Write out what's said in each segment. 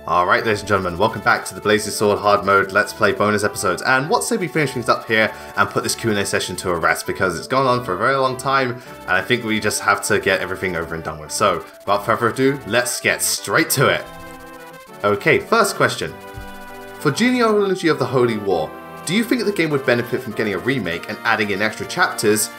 Alright, ladies and gentlemen, welcome back to the Blazing Sword Hard Mode Let's Play bonus episodes. And what say we finish things up here and put this Q&A session to a rest, because it's gone on for a very long time and I think we just have to get everything over and done with. So, without further ado, let's get straight to it. Okay, first question. For Genealogy of the Holy War, do you think the game would benefit from getting a remake and adding in extra chapters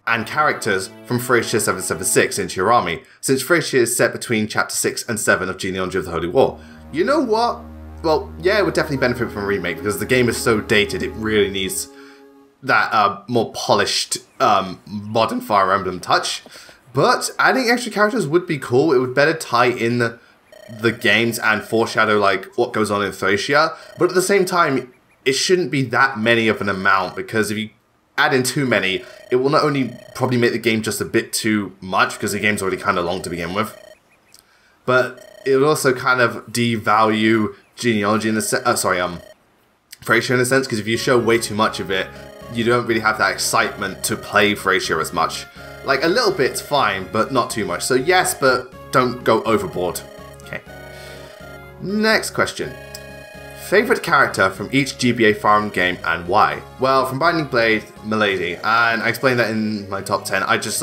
and characters from Thracia 776 into your army, since Thracia is set between chapter 6 and 7 of Genealogy of the Holy War? You know what? Well, yeah, it would definitely benefit from a remake because the game is so dated, it really needs that more polished modern Fire Emblem touch. But adding extra characters would be cool. It would better tie in the games and foreshadow like what goes on in Thracia. But at the same time, it shouldn't be that many of an amount, because if you add in too many, it will not only probably make the game just a bit too much, because the game's already kind of long to begin with, but it would also kind of devalue genealogy in the Thracia in a sense, because if you show way too much of it, you don't really have that excitement to play Thracia as much. Like, a little bit's fine, but not too much. So yes, but don't go overboard. Okay. Next question. Favorite character from each GBA Fire Emblem game and why? Well, from Binding Blade, Milady, and I explained that in my top 10. I just,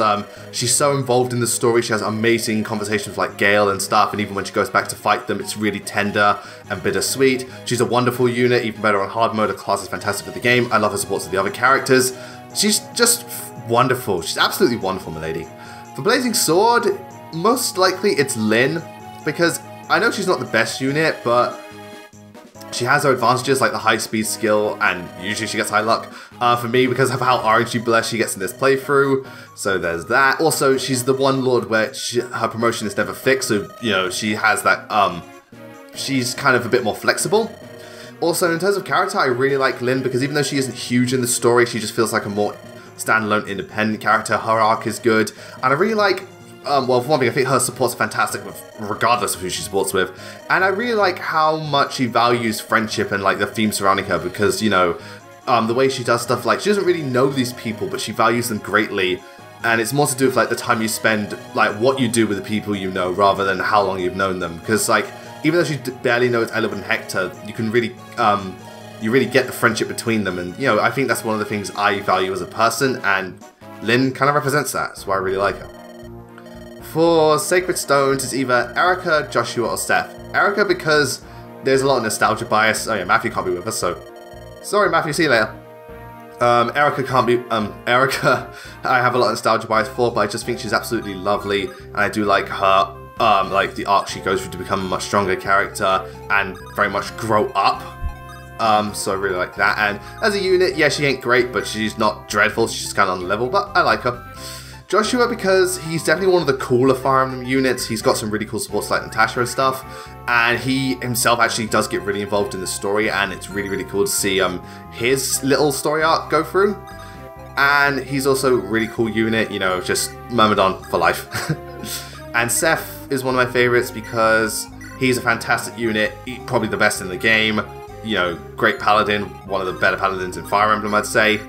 she's so involved in the story, she has amazing conversations with like Gale and stuff, and even when she goes back to fight them, it's really tender and bittersweet. She's a wonderful unit, even better on hard mode, her class is fantastic for the game. I love her supports of the other characters. She's just wonderful, she's absolutely wonderful, Milady. For Blazing Sword, most likely it's Lyn, because I know she's not the best unit, but she has her advantages like the high speed skill, and usually she gets high luck. For me, because of how RNG blessed she gets in this playthrough, so there's that. Also, she's the one lord where her promotion is never fixed, so you know she has that. She's kind of a bit more flexible. Also, in terms of character, I really like Lyn, because even though she isn't huge in the story, she just feels like a more standalone, independent character. Her arc is good, and I really like. Well, for one thing, I think her support's fantastic regardless of who she supports with. And I really like how much she values friendship and like the theme surrounding her, because, you know, the way she does stuff, like, she doesn't really know these people, but she values them greatly. And it's more to do with like the time you spend, like what you do with the people you know, rather than how long you've known them. Because like, even though she barely knows Eloy and Hector, you can really, you really get the friendship between them. And, you know, I think that's one of the things I value as a person, and Lyn kind of represents that. That's why I really like her. For Sacred Stones, it's either Erica, Joshua, or Seth. Erica, because there's a lot of nostalgia bias. Oh yeah, Matthew can't be with us, so sorry Matthew, see you later. Erica can't be, Erica I have a lot of nostalgia bias for, but I just think she's absolutely lovely, and I do like her, like the arc she goes through to become a much stronger character, and very much grow up. So I really like that, and as a unit, yeah, she ain't great, but she's not dreadful, she's just kind of on the level, but I like her. Joshua, because he's definitely one of the cooler Fire Emblem units. He's got some really cool supports like Natasha and stuff, and he himself actually does get really involved in the story, and it's really, really cool to see his little story arc go through. And he's also a really cool unit, you know, just Myrmidon for life. And Seth is one of my favorites because he's a fantastic unit, probably the best in the game. You know, great paladin, one of the better paladins in Fire Emblem, I'd say.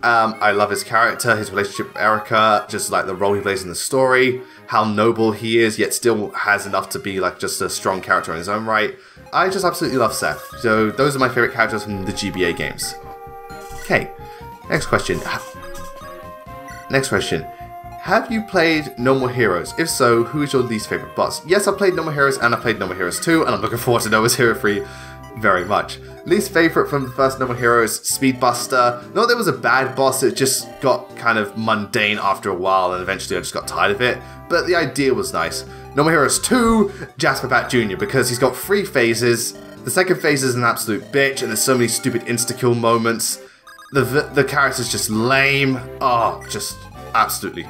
I love his character, his relationship with Erica, just like the role he plays in the story, how noble he is, yet still has enough to be like just a strong character in his own right. I just absolutely love Seth. So those are my favorite characters from the GBA games. Okay, next question. Have you played No More Heroes? If so, who is your least favorite boss? Yes, I played No More Heroes and I played No More Heroes 2, and I'm looking forward to No More Hero 3 very much. Least favorite from the first No More Heroes, Speedbuster. Not that it was a bad boss, it just got kind of mundane after a while, and eventually I just got tired of it, but the idea was nice. No More Heroes 2, Jasper Bat Jr., because he's got 3 phases. The second phase is an absolute bitch, and there's so many stupid insta-kill moments. The character's just lame. Oh, just absolutely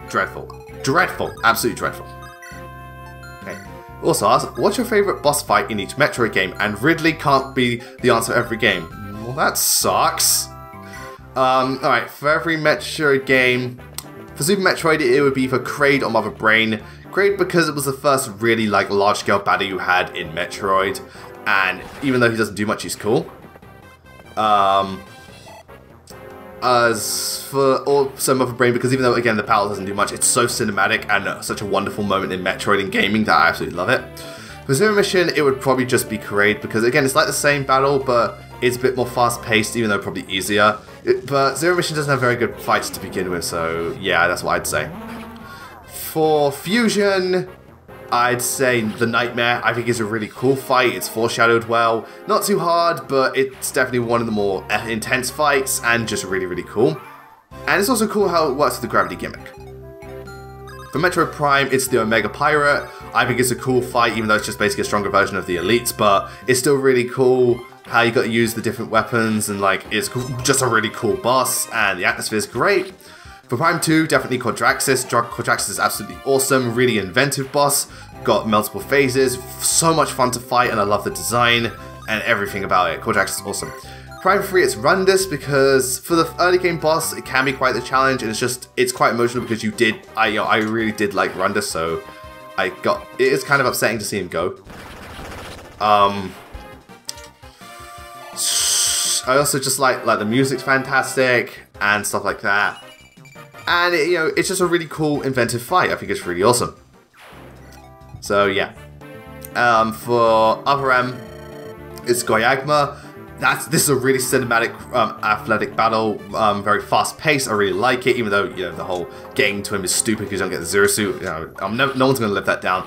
dreadful. Dreadful. Absolutely dreadful. Okay. Also asked, what's your favourite boss fight in each Metroid game? And Ridley can't be the answer for every game. Well, that sucks. Alright, for every Metroid game, for Super Metroid it would be for Kraid or Mother Brain. Kraid because it was the first really like large-scale battle you had in Metroid, and even though he doesn't do much, he's cool. As for also Mother Brain, because even though again the battle doesn't do much, it's so cinematic and such a wonderful moment in Metroid and gaming that I absolutely love it. For Zero Mission, it would probably just be Parade, because again, it's like the same battle, but it's a bit more fast-paced, even though probably easier. But Zero Mission doesn't have very good fights to begin with, so yeah, that's what I'd say. For Fusion, I'd say The Nightmare. I think it's a really cool fight. It's foreshadowed well. Not too hard, but it's definitely one of the more intense fights, and just really, really cool. And it's also cool how it works with the gravity gimmick. For Metroid Prime, it's the Omega Pirate. I think it's a cool fight, even though it's just basically a stronger version of the Elites, but it's still really cool how you got to use the different weapons, and like, it's just a really cool boss, and the atmosphere is great. For Prime 2, definitely Quadraxis. Quadraxis is absolutely awesome, really inventive boss, got multiple phases, so much fun to fight, and I love the design and everything about it. Quadraxis is awesome. Prime 3, it's Rundus, because for the early game boss, it can be quite the challenge, and it's quite emotional because I really did like Rundus, so it is kind of upsetting to see him go. I also just like the music's fantastic and stuff like that. And it's just a really cool, inventive fight. I think it's really awesome. So yeah. For Upper M, it's Goyagma. This is a really cinematic, athletic battle, very fast paced. I really like it, even though the whole getting to him is stupid because you don't get the Zero Suit. No one's gonna live that down.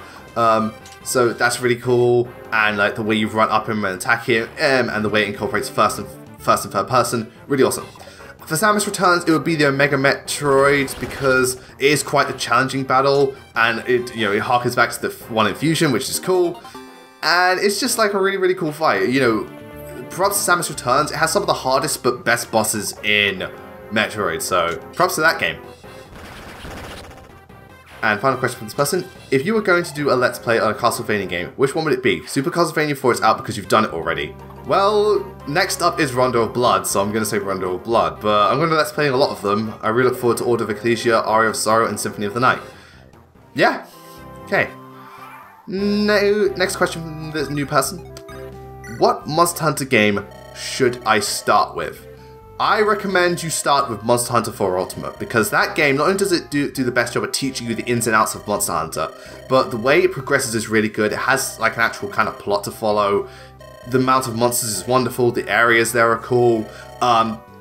So that's really cool, and like the way you run up him and attack him, and the way it incorporates first and third person, really awesome. For Samus Returns, it would be the Omega Metroid, because it is quite a challenging battle, and it harkens back to the one in Fusion, which is cool, and it's just like a really, really cool fight. Props to Samus Returns. It has some of the hardest but best bosses in Metroid, so props to that game. And final question from this person: if you were going to do a Let's Play on a Castlevania game, which one would it be? Super Castlevania 4 is out because you've done it already. Well, next up is Rondo of Blood, so I'm going to say Rondo of Blood, but I'm going to Let's Play a lot of them. I really look forward to Order of Ecclesia, Aria of Sorrow, and Symphony of the Night. Yeah, okay. Next question from this new person: what Monster Hunter game should I start with? I recommend you start with Monster Hunter 4 Ultimate, because that game, not only does it do the best job at teaching you the ins and outs of Monster Hunter, but the way it progresses is really good. It has like an actual kind of plot to follow. The amount of monsters is wonderful. The areas there are cool.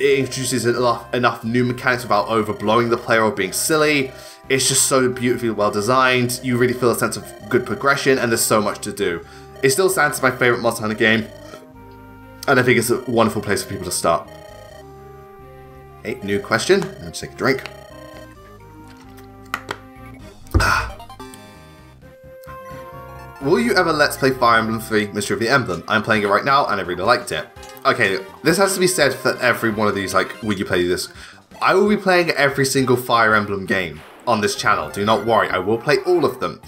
It introduces enough new mechanics without overblowing the player or being silly. It's just so beautifully well designed. You really feel a sense of good progression, and there's so much to do. It still stands as my favorite Monster Hunter game, and I think it's a wonderful place for people to start. Okay, new question. Let's take a drink. Will you ever Let's Play Fire Emblem 3 Mystery of the Emblem? I'm playing it right now, and I really liked it. Okay, this has to be said for every one of these, like, will you play this? I will be playing every single Fire Emblem game on this channel. Do not worry, I will play all of them.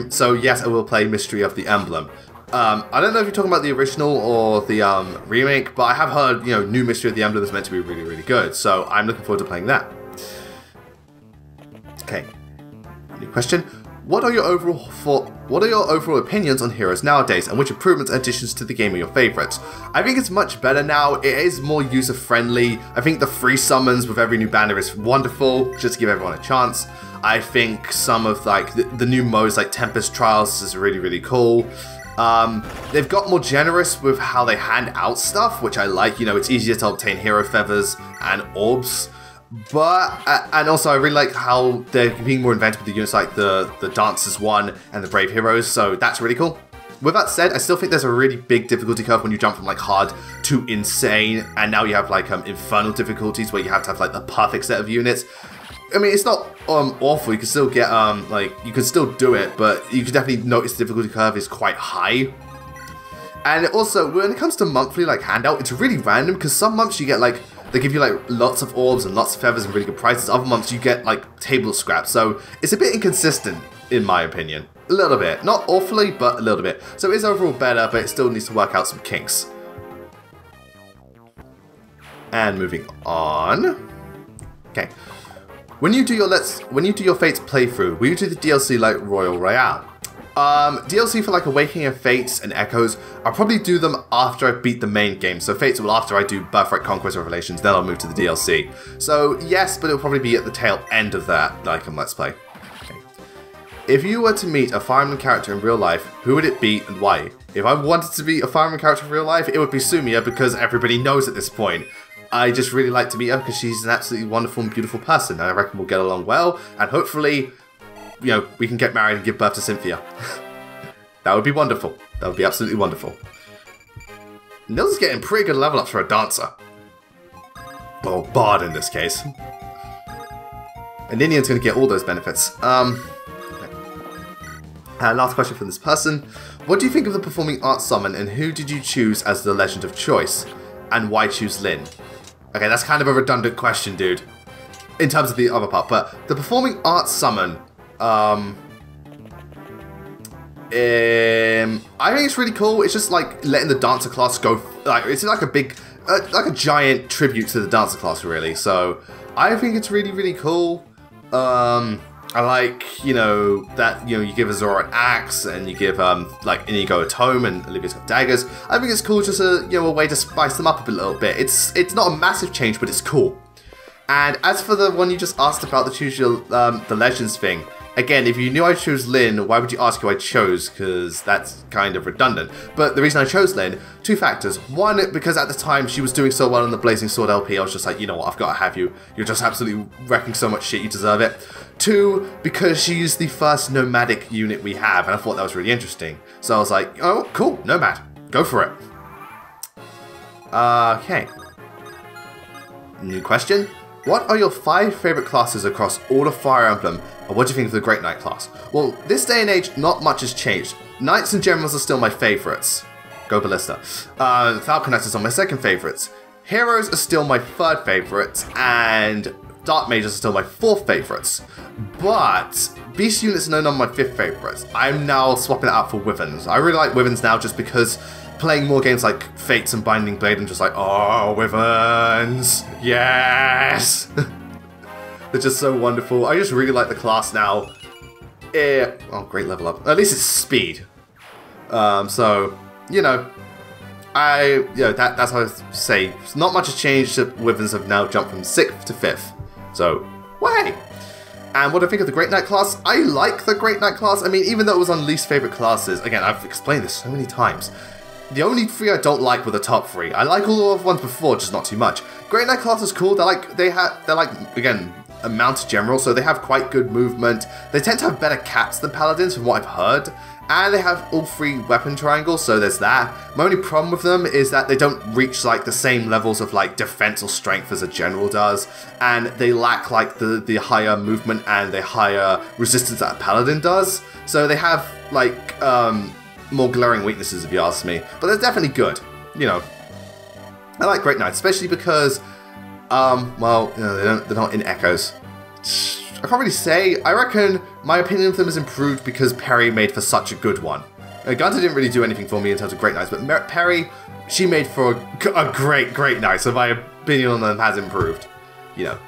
So yes, I will play Mystery of the Emblem. I don't know if you're talking about the original or the remake, but I have heard, new Mystery of the Emblem is meant to be really, really good. So I'm looking forward to playing that. Okay, new question. What are your overall opinions on Heroes nowadays, and which improvements and additions to the game are your favourites? I think it's much better now. It is more user-friendly. I think the free summons with every new banner is wonderful, just to give everyone a chance. I think some of like the new modes like Tempest Trials is really, really cool. They've got more generous with how they hand out stuff, which I like. It's easier to obtain hero feathers and orbs. But, and also I really like how they're being more inventive with the units like the Dancers one and the Brave Heroes, so that's really cool. With that said, I still think there's a really big difficulty curve when you jump from like hard to insane, and now you have like infernal difficulties where you have to have like the perfect set of units. I mean, it's not awful. You can still get you can still do it, but you can definitely notice the difficulty curve is quite high. And also, when it comes to monthly like handout, it's really random because some months you get like they give you like lots of orbs and lots of feathers and really good prices. Other months you get like table scraps, so it's a bit inconsistent in my opinion. A little bit, not awfully, but a little bit. So it is overall better, but it still needs to work out some kinks. And moving on. Okay. When you do your Fates playthrough, will you do the DLC like Royal Royale? DLC for like Awakening of Fates and Echoes, I'll probably do them after I beat the main game. So Fates will after I do Birthright Conquest Revelations, then I'll move to the DLC. So yes, but it'll probably be at the tail end of that, like Let's Play. Okay. If you were to meet a Fire Emblem character in real life, who would it be and why? If I wanted to be a Fire Emblem character in real life, it would be Sumiya because everybody knows at this point. I just really like to meet her because she's an absolutely wonderful and beautiful person, and I reckon we'll get along well, and hopefully, you know, we can get married and give birth to Cynthia. That would be wonderful. That would be absolutely wonderful. Nil's getting pretty good level ups for a dancer. Well, bard in this case. And Ninian's going to get all those benefits. Last question from this person. What do you think of the performing arts summon, and who did you choose as the legend of choice? And why choose Lyn? Okay, that's kind of a redundant question, dude. In terms of the other part, but the performing arts summon, I think it's really cool. It's just like letting the dancer class go, like it's like a big, like a giant tribute to the dancer class, really. So I think it's really, really cool. I like, you know, that, you know, you give Azora an axe and you give, like, Inigo a tome and Olivia's got daggers. I think it's cool, just a, you know, a way to spice them up a little bit. It's not a massive change, but it's cool. And as for the one you just asked about, the choose your, the legends thing, again, if you knew I chose Lyn, why would you ask who I chose? Because that's kind of redundant. But the reason I chose Lyn, two factors. One, because at the time she was doing so well in the Blazing Sword LP, I was just like, you know what, I've got to have you. You're just absolutely wrecking so much shit, you deserve it. Two, because she's the first nomadic unit we have, and I thought that was really interesting. So I was like, oh, cool, nomad. Go for it. Okay. New question. What are your 5 favourite classes across all of Fire Emblem, and what do you think of the Great Knight class? Well, this day and age, not much has changed. Knights and Generals are still my favourites. Go Ballista. Falcon Knights are my second favourites. Heroes are still my third favourites, and Dark Mages are still my fourth favourites. But Beast units are no longer my fifth favourites. I'm now swapping it out for Wyverns. I really like Wyverns now just because playing more games like Fates and Binding Blade, I'm just like, oh, Wyverns! Yes! They're just so wonderful. I just really like the class now. Oh, great level up. At least it's speed. So, you know, that's how I say. Not much has changed. Wyverns have now jumped from 6th to 5th. So, way! And what do I think of the Great Knight class? I like the Great Knight class. I mean, even though it was on least favourite classes, again, I've explained this so many times. The only 3 I don't like were the top 3. I like all the other ones before, just not too much. Great Knight class is cool. They're like again, a mounted general, so they have quite good movement. They tend to have better caps than paladins, from what I've heard. And they have all 3 weapon triangles, so there's that. My only problem with them is that they don't reach like the same levels of like defense or strength as a general does, and they lack like the higher movement and the higher resistance that a paladin does. So they have like more glaring weaknesses, if you ask me, but they're definitely good. You know, I like Great Knights, especially because, well, you know, they're not in Echoes. I can't really say. I reckon my opinion of them has improved because Perry made for such a good one. Gunter didn't really do anything for me in terms of Great Knights, but Perry, she made for a great Knight, so my opinion on them has improved. You know.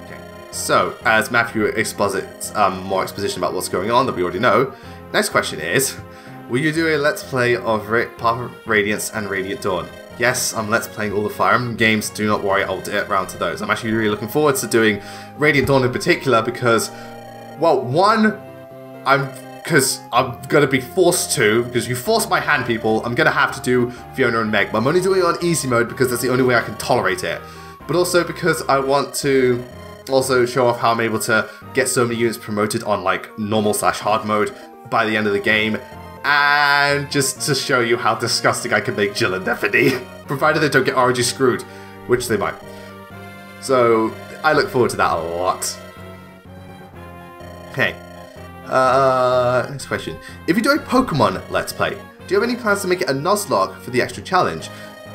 Okay. So, as Matthew exposits more exposition about what's going on that we already know, next question is, will you do a Let's Play of Path of Radiance and Radiant Dawn? Yes, I'm Let's Playing all the Fire Emblem games, do not worry, I'll get around to those. I'm actually really looking forward to doing Radiant Dawn in particular because, well, one, I'm going to be forced to, because you force my hand, people, I'm going to have to do Fiona and Meg, but I'm only doing it on easy mode because that's the only way I can tolerate it. But also because I want to also show off how I'm able to get so many units promoted on like normal/hard mode by the end of the game, and just to show you how disgusting I can make Jill and Stephanie, provided they don't get RNG screwed, which they might. So I look forward to that a lot. Okay. Next question. If you do a Pokemon Let's Play, do you have any plans to make it a Nuzlocke for the extra challenge?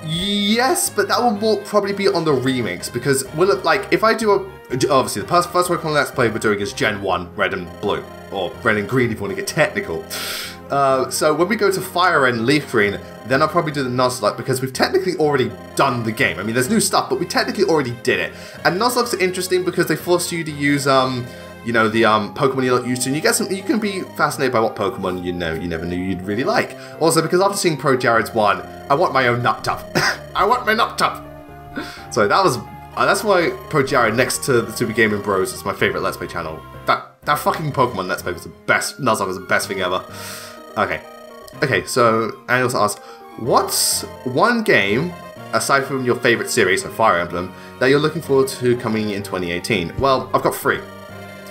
Yes, but that will probably be on the remakes, because if I do obviously the first Pokemon Let's Play we're doing is Gen 1, Red and Blue, or Red and Green if you want to get technical. So when we go to Fire and Leaf Green, then I'll probably do the Nuzlocke, because we've technically already done the game. I mean, there's new stuff, but we technically already did it. And Nuzlockes are interesting because they force you to use, you know, the Pokemon you're not used to, and you can be fascinated by what Pokemon you never knew you'd really like. Also, because after seeing Pro Jared's one, I want my own Nuptup. I want my Nuptup! So that's why Pro Jared, next to the Super Gaming Bros, is my favourite Let's Play channel. That fucking Pokemon Let's Play was the best. Nuzlocke was the best thing ever. Okay, so, and also asks, what's one game, aside from your favourite series, like Fire Emblem, that you're looking forward to coming in 2018? Well, I've got 3.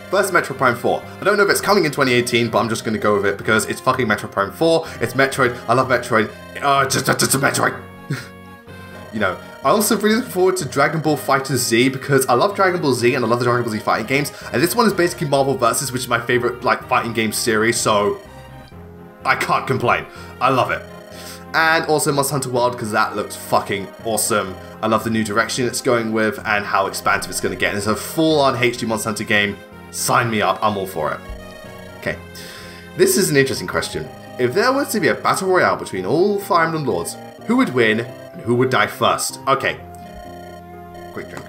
First, Metroid Prime 4. I don't know if it's coming in 2018, but I'm just going to go with it because it's fucking Metroid Prime 4. It's Metroid. I love Metroid. Just a Metroid. You know, I also really look forward to Dragon Ball FighterZ Z because I love Dragon Ball Z and I love the Dragon Ball Z fighting games. And this one is basically Marvel vs, which is my favorite like fighting game series, so I can't complain. I love it. And also Monster Hunter World because that looks fucking awesome. I love the new direction it's going with and how expansive it's going to get. And it's a full-on HD Monster Hunter game. Sign me up, I'm all for it. Okay, this is an interesting question. If there was to be a battle royale between all Fire Emblem Lords, who would win and who would die first? Okay, quick drink.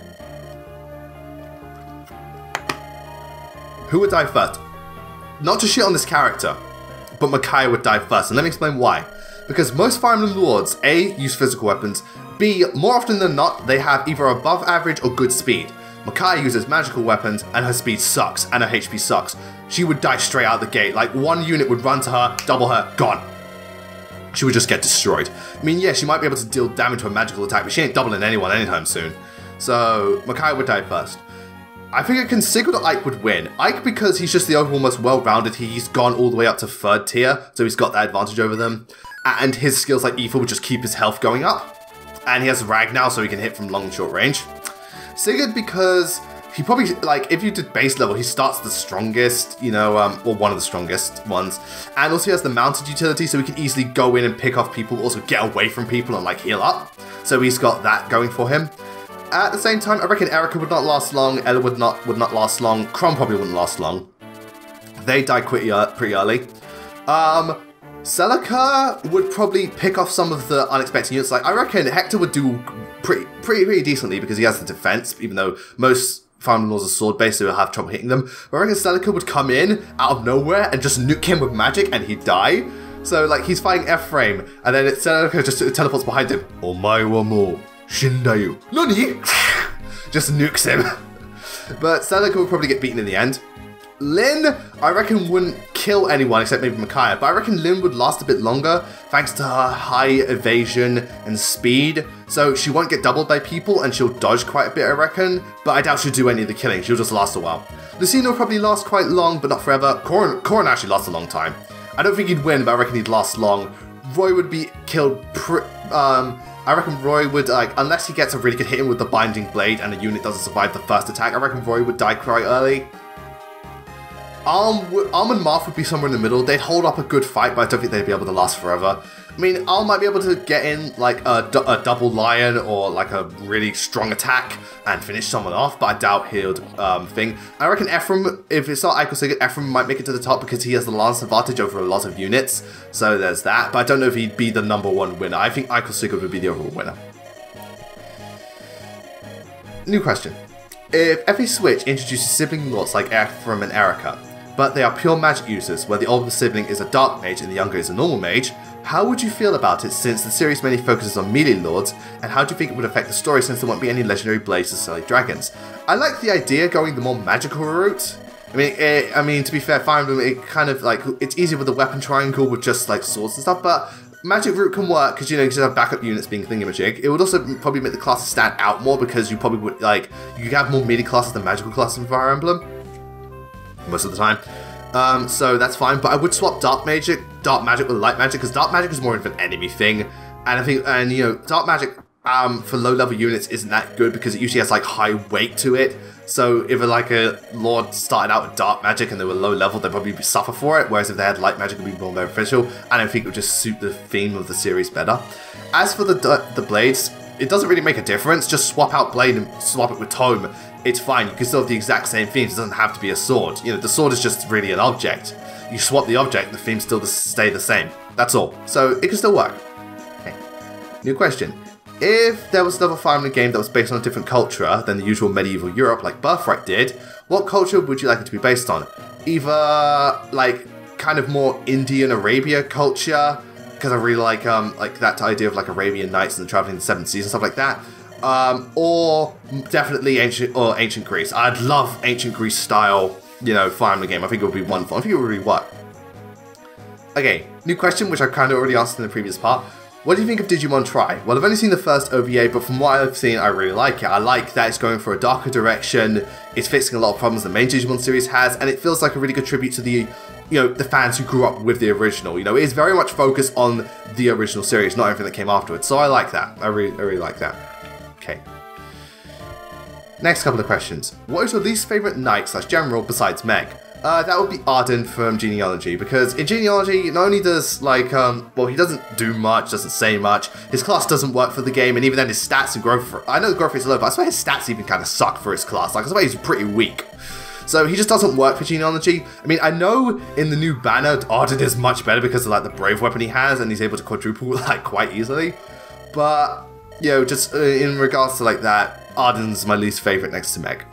Who would die first? Not to shit on this character, but Micaiah would die first, and let me explain why. Because most Fire Emblem Lords, A, use physical weapons, B, more often than not, they have either above average or good speed. Micaiah uses magical weapons, and her speed sucks, and her HP sucks. She would die straight out the gate, like one unit would run to her, double her, gone. She would just get destroyed. I mean, yeah, she might be able to deal damage to a magical attack, but she ain't doubling anyone anytime soon. So, Micaiah would die first. I think Sigurd or Ike would win. Ike because he's just the overall most well-rounded, he's gone all the way up to 3rd tier, so he's got that advantage over them. And his skills like Ether would just keep his health going up. And he has Rag now, so he can hit from long and short range. Sigurd because he probably, like, if you did base level, he starts the strongest, you know, or one of the strongest ones. And also he has the mounted utility, so he can easily go in and pick off people, also get away from people and, like, heal up. So he's got that going for him. At the same time, I reckon Erica would not last long, Ella would not last long, Chrom probably wouldn't last long. They die pretty early. Celica would probably pick off some of the unexpected units. Like, I reckon Hector would do pretty decently because he has the defense, even though most Fire Emblem Lords are sword-based, so he'll have trouble hitting them. But I reckon Celica would come in out of nowhere and just nuke him with magic and he'd die. So, like, he's fighting F-Frame, and then Celica just teleports behind him. Omae wa mou shindayu. Nani? Just nukes him. But Celica would probably get beaten in the end. Lyn, I reckon, wouldn't kill anyone except maybe Micaiah, but I reckon Lyn would last a bit longer thanks to her high evasion and speed, so she won't get doubled by people and she'll dodge quite a bit, I reckon, but I doubt she'll do any of the killing, she'll just last a while. Lucina will probably last quite long, but not forever. Corrin actually lasts a long time. I don't think he'd win, but I reckon he'd last long. Roy would be killed I reckon Roy would, like, unless he gets a really good hit in with the Binding Blade and the unit doesn't survive the first attack, I reckon Roy would die quite early. Alm and Marth would be somewhere in the middle. They'd hold up a good fight, but I don't think they'd be able to last forever. I mean, Alm might be able to get in, like, a double lion or, like, a really strong attack and finish someone off, but I doubt he'll thing. I reckon Ephraim, if it's not Ike or Sigurd, Ephraim might make it to the top because he has the lance advantage over a lot of units, so there's that, but I don't know if he'd be the #1 winner. I think Ike or Sigurd would be the overall winner. New question. If FA Switch introduces sibling lords like Ephraim and Erica, but they are pure magic users, where the older sibling is a dark mage and the younger is a normal mage, how would you feel about it since the series mainly focuses on melee lords, and how do you think it would affect the story since there won't be any legendary blazes like dragons? I like the idea going the more magical route. I mean, to be fair, Fire Emblem, it kind of, like, it's easier with the weapon triangle with just, like, swords and stuff, but magic route can work because, you know, you just have backup units being thingamajig. It would also probably make the classes stand out more because you probably would, like, you have more melee classes than magical classes in Fire Emblem. Most of the time. So that's fine, but I would swap dark magic with light magic, because dark magic is more of an enemy thing, and I think, and you know, dark magic for low level units isn't that good because it usually has like high weight to it, so if like a lord started out with dark magic and they were low level, they'd probably suffer for it, whereas if they had light magic it would be more beneficial, and I think it would just suit the theme of the series better. As for the blades, it doesn't really make a difference, just swap out blade and swap it with tome. It's fine, you can still have the exact same themes, it doesn't have to be a sword. You know, the sword is just really an object. You swap the object, the themes still stay the same. That's all. So, it can still work. Okay. New question. If there was another Fire Emblem game that was based on a different culture than the usual medieval Europe, like Birthright did, what culture would you like it to be based on? Either, like, kind of more Indian Arabia culture, because I really like that idea of, like, Arabian Nights and traveling the 7 seas and stuff like that. Or definitely ancient Greece. I'd love ancient Greece style you know, Fire Emblem game. I think it would be wonderful. I think it would really work. Okay, new question, which I kind of already answered in the previous part. What do you think of Digimon Tri? Well, I've only seen the first OVA, but from what I've seen, I really like it. I like that it's going for a darker direction, it's fixing a lot of problems the main Digimon series has, and it feels like a really good tribute to the, you know, the fans who grew up with the original. You know, it is very much focused on the original series, not everything that came afterwards. So I like that. I really like that. Okay. Next couple of questions. What is your least favourite knight / general besides Meg? That would be Arden from Genealogy, because in Genealogy, not only does, like, well, he doesn't do much, doesn't say much, his class doesn't work for the game, and even then his stats and growth, I know the growth rate's low, but I swear his stats even kind of suck for his class, like, I swear he's pretty weak. So he just doesn't work for Genealogy. I mean, I know in the new banner, Arden is much better because of, like, the brave weapon he has, and he's able to quadruple, like, quite easily, but, you know, just in regards to, like, that, Arden's my least favourite next to Meg.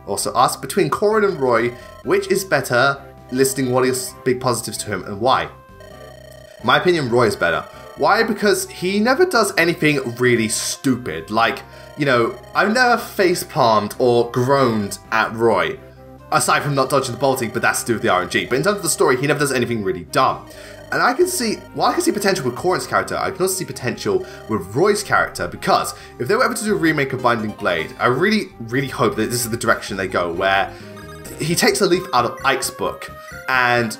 Also asked, between Corrin and Roy, which is better, listing what is big positives to him and why? In my opinion, Roy is better. Why? Because he never does anything really stupid. Like, you know, I've never face-palmed or groaned at Roy, aside from not dodging the bolting, but that's to do with the RNG. But in terms of the story, he never does anything really dumb. And I can see, while I can see potential with Corrin's character, I can also see potential with Roy's character, because if they were ever to do a remake of Binding Blade, I really hope that this is the direction they go, where he takes a leaf out of Ike's book, and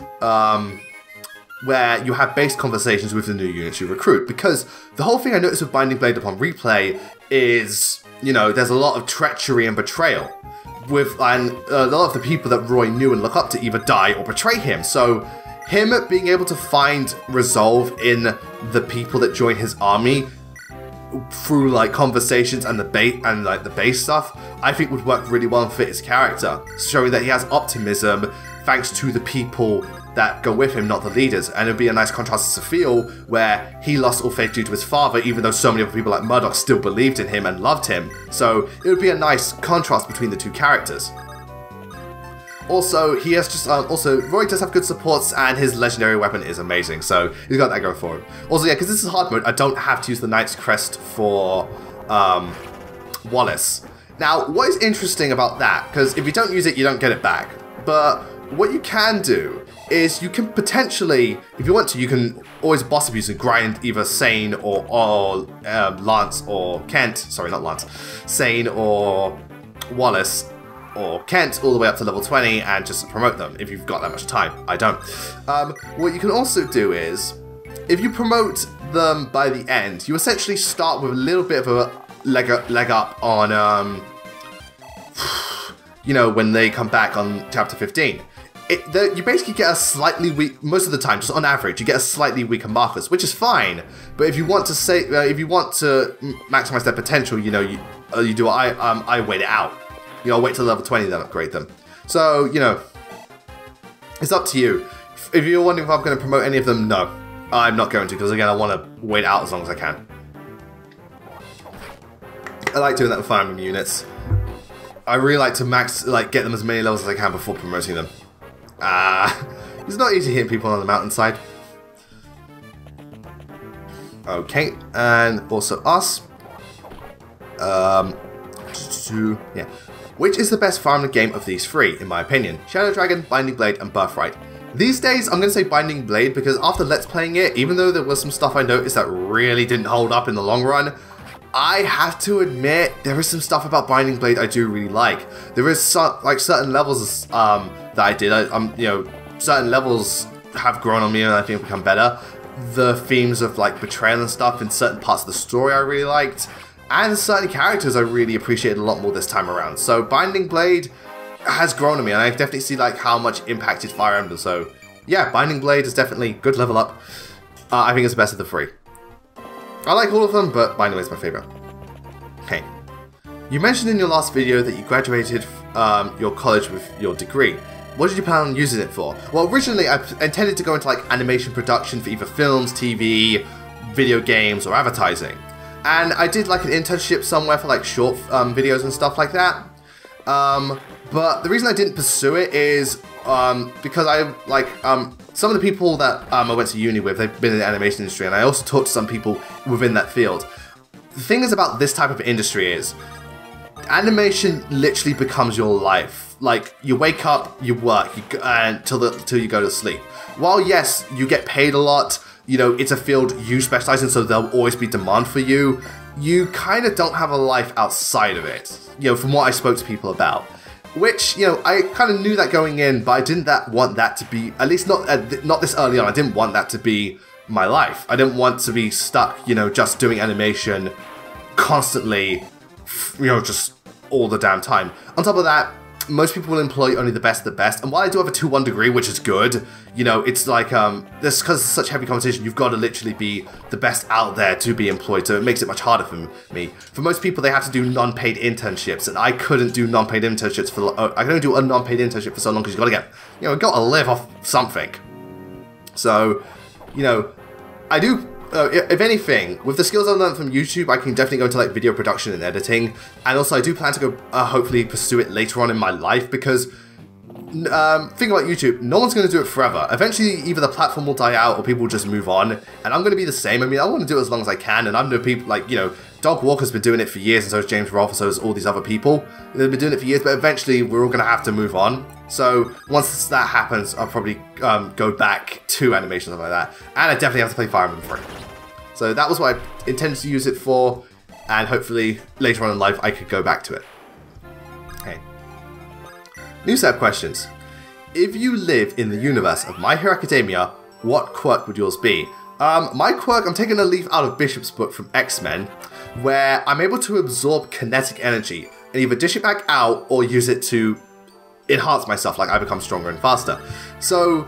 where you have base conversations with the new units you recruit, because the whole thing I noticed with Binding Blade upon replay is, you know, there's a lot of treachery and betrayal, and a lot of the people that Roy knew and looked up to either die or betray him, so him being able to find resolve in the people that join his army through like conversations and the base stuff, I think would work really well and fit his character, showing that he has optimism thanks to the people that go with him, not the leaders. And it would be a nice contrast to Sophia, where he lost all faith due to his father, even though so many other people like Murdoch still believed in him and loved him. So it would be a nice contrast between the two characters. Also, he has just, Roy does have good supports, and his legendary weapon is amazing, so he's got that going for him. Also, yeah, because this is hard mode, I don't have to use the Knight's Crest for Wallace. Now, what is interesting about that, because if you don't use it, you don't get it back, but what you can do is you can potentially, if you want to, you can always boss abuse and grind either Sane or Lance or Kent, sorry, not Lance, Sane or Wallace, or Kent all the way up to level 20 and just promote them if you've got that much time. I don't. What you can also do is, if you promote them by the end, you essentially start with a little bit of a leg up on, you know, when they come back on chapter 15. You basically get a slightly weak, most of the time, just on average, you get a slightly weaker Marcus, which is fine. But if you want to say, if you want to maximize their potential, you know, you do what I wait it out. You know, I'll wait till level 20 then upgrade them. So, you know, it's up to you. If you're wondering if I'm going to promote any of them, no. I'm not going to, because again, I want to wait out as long as I can. I like doing that with Fire Emblem units. I really like to get them as many levels as I can before promoting them. It's not easy hitting people on the mountainside. Okay, and also us. Yeah. Which is the best Fire Emblem game of these three, in my opinion? Shadow Dragon, Binding Blade, and Birthright. These days, I'm going to say Binding Blade because after Let's Playing it, even though there was some stuff I noticed that really didn't hold up in the long run, I have to admit, there is some stuff about Binding Blade I do really like. There is certain levels that I did, you know, certain levels have grown on me and I think have become better. The themes of like betrayal and stuff in certain parts of the story I really liked. And certain characters I really appreciated a lot more this time around. So Binding Blade has grown on me, and I definitely see like how much impacted Fire Emblem. So yeah, Binding Blade is definitely good level up. I think it's the best of the three. I like all of them, but Binding Blade is my favorite. Okay. You mentioned in your last video that you graduated your college with your degree. What did you plan on using it for? Well, originally I intended to go into like animation production for either films, TV, video games, or advertising. And I did like an internship somewhere for like short videos and stuff like that. But the reason I didn't pursue it is because I like some of the people that I went to uni with, they've been in the animation industry, and I also talked to some people within that field. The thing is about this type of industry is animation literally becomes your life like, you wake up, you work, till you go to sleep. While yes, you get paid a lot, you know, it's a field you specialize in, so there'll always be demand for you. You kind of don't have a life outside of it, you know, from what I spoke to people about. Which, you know, I kind of knew that going in, but I didn't want that to be, at least not this early on, I didn't want that to be my life. I didn't want to be stuck, you know, just doing animation constantly, you know, just all the damn time. On top of that, most people will employ only the best of the best, and while I do have a 2-1 degree, which is good, you know, it's like, this, because it's such heavy competition, you've got to literally be the best out there to be employed, so it makes it much harder for me. For most people, they have to do non-paid internships, and I couldn't do non-paid internships for, I can only do a non-paid internship for so long, because you've got to get, you know, you've got to live off something. So, you know, I do, if anything, with the skills I've learned from YouTube, I can definitely go into like video production and editing, and also I do plan to go hopefully pursue it later on in my life, because thing about YouTube, no one's going to do it forever. Eventually either the platform will die out or people will just move on, and I'm going to be the same. I mean, I want to do it as long as I can, and I know people like, you know, Dog Walker's been doing it for years, and so has James Rolfe, and so has all these other people. They've been doing it for years, but eventually we're all going to have to move on. So once that happens, I'll probably go back to animation, something like that. And I definitely have to play Fire Emblem 3. So that was what I intended to use it for, and hopefully later on in life I could go back to it. Okay. New set of questions. If you live in the universe of My Hero Academia, what quirk would yours be? My quirk, I'm taking a leaf out of Bishop's book from X-Men, where I'm able to absorb kinetic energy and either dish it back out or use it to enhance myself, like I become stronger and faster. So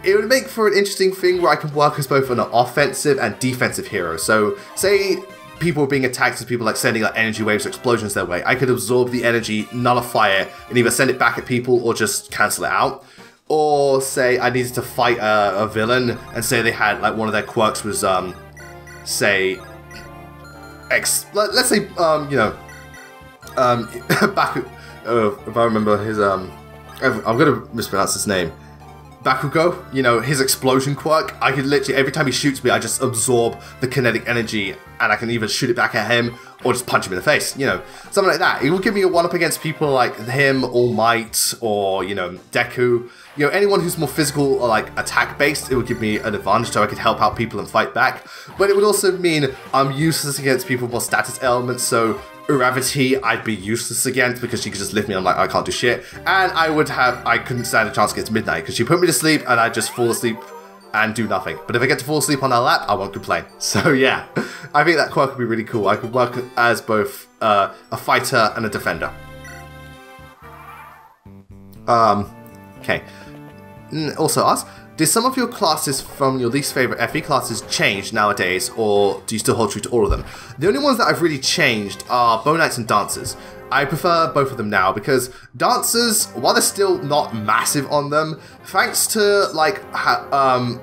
it would make for an interesting thing where I can work as both an offensive and defensive hero. So say people are being attacked as people like sending like energy waves or explosions their way. I could absorb the energy, nullify it, and either send it back at people or just cancel it out. Or say I needed to fight a villain, and say they had like one of their quirks was say let's say you know Baku, if I remember his I'm gonna mispronounce his name. Bakugo, you know, his explosion quirk, I could literally, every time he shoots me, I just absorb the kinetic energy, and I can either shoot it back at him, or just punch him in the face, you know, something like that. It will give me a one-up against people like him, All Might, or, you know, Deku. You know, anyone who's more physical or, like, attack-based, it would give me an advantage, so I could help out people and fight back. But it would also mean I'm useless against people with more status elements, so Gravity, I'd be useless against because she could just lift me. I'm like, I can't do shit. And I couldn't stand a chance against Midnight because she put me to sleep and I'd just fall asleep and do nothing. But if I get to fall asleep on her lap, I won't complain. So yeah, I think that quirk would be really cool. I could work as both a fighter and a defender. Okay. Also ask, did some of your classes from your least favorite FE classes change nowadays, or do you still hold true to all of them? The only ones that I've really changed are Bow Knights and Dancers. I prefer both of them now because Dancers, while they're still not massive on them, thanks to like how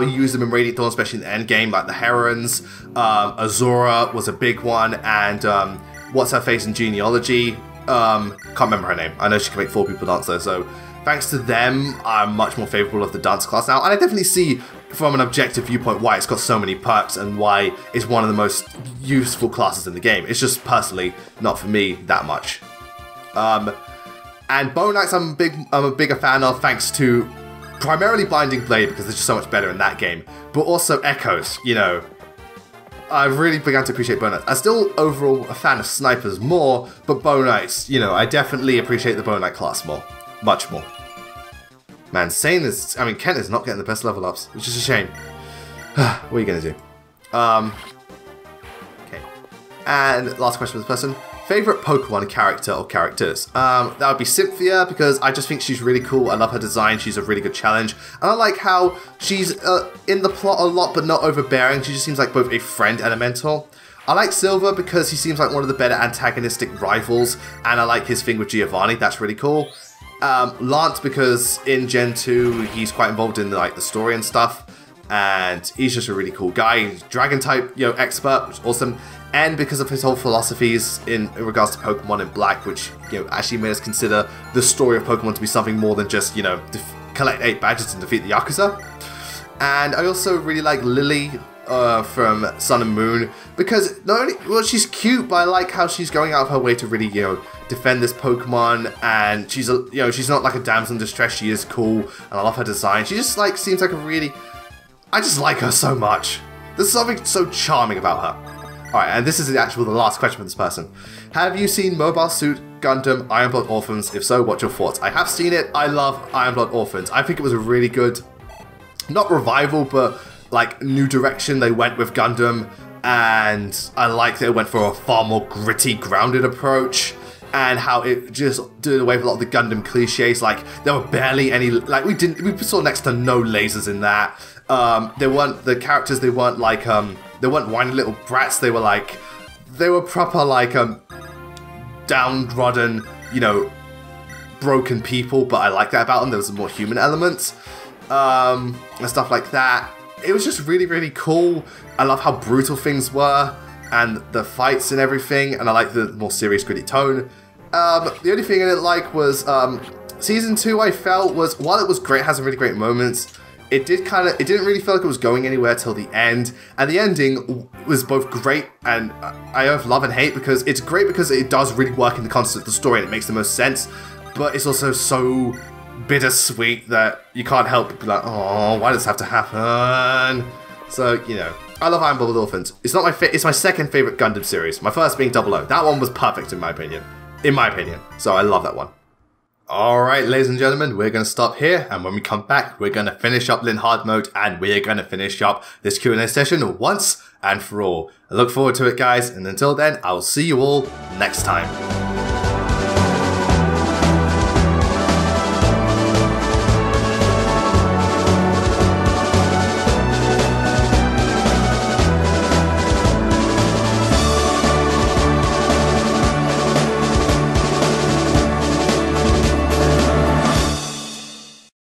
you use them in Radiant Dawn, especially in the end game, like the Herons, Azura was a big one, and what's her face in Genealogy? Can't remember her name. I know she can make 4 people dance though, so thanks to them, I'm much more favourable of the dance class now, and I definitely see from an objective viewpoint why it's got so many perks and why it's one of the most useful classes in the game. It's just personally not for me that much. And Bow Knights I'm a bigger fan of thanks to primarily Blinding Blade because they're just so much better in that game, but also Echoes, you know. I've really begun to appreciate Bow Knights. I'm still overall a fan of Snipers more, but Bow Knights, you know, I definitely appreciate the Bow Knight class more. Much more. Man, Kent is not getting the best level ups, which is a shame. What are you gonna do? Okay. And last question for this person. Favorite Pokemon character or characters? That would be Cynthia, because I just think she's really cool. I love her design. She's a really good challenge. And I like how she's in the plot a lot, but not overbearing. She just seems like both a friend and a mentor. I like Silver because he seems like one of the better antagonistic rivals, and I like his thing with Giovanni. That's really cool. Lance because in Gen 2 he's quite involved in like the story and stuff, and he's just a really cool guy. He's Dragon type, you know, expert, which is awesome. And because of his whole philosophies in regards to Pokemon in Black, which, you know, actually made us consider the story of Pokemon to be something more than just, you know, collect 8 badges and defeat the Yakuza. And I also really like Lily from Sun and Moon because not only, well, she's cute, but I like how she's going out of her way to really, you know, defend this Pokemon, and she's she's not like a damsel in distress. She is cool, and I love her design. She just like seems like a really, I just like her so much. There's something so charming about her. Alright, and this is the last question for this person. Have you seen Mobile Suit Gundam Iron Blood Orphans? If so, what's your thoughts? I have seen it. I love Iron Blood Orphans. I think it was a really good, not revival, but like new direction they went with Gundam. And I liked that it went for a far more gritty, grounded approach. And how it just did away with a lot of the Gundam cliches. Like, there were barely any, like we saw next to no lasers in that. The characters, they weren't like, they weren't whiny little brats. They were proper like, downtrodden, broken people. But I like that about them. There was more human elements, and stuff like that. It was just really, really cool. I love how brutal things were, and the fights and everything. And I like the more serious, gritty tone. The only thing I didn't like was, Season 2, I felt, was, while it was great, it has some really great moments, it didn't really feel like it was going anywhere till the end, and the ending was both great, and I both love and hate, because it's great because it does really work in the concept of the story, and it makes the most sense, but it's also so bittersweet that you can't help but be like, oh, why does this have to happen? So, I love Iron Blood Orphans. It's my second favorite Gundam series, my first being 00. That one was perfect in my opinion. So I love that one. Alright, ladies and gentlemen, we're going to stop here, and when we come back, we're going to finish up Lin Hard Mode, and we're going to finish up this Q&A session once and for all. I look forward to it, guys, and until then, I will see you all next time.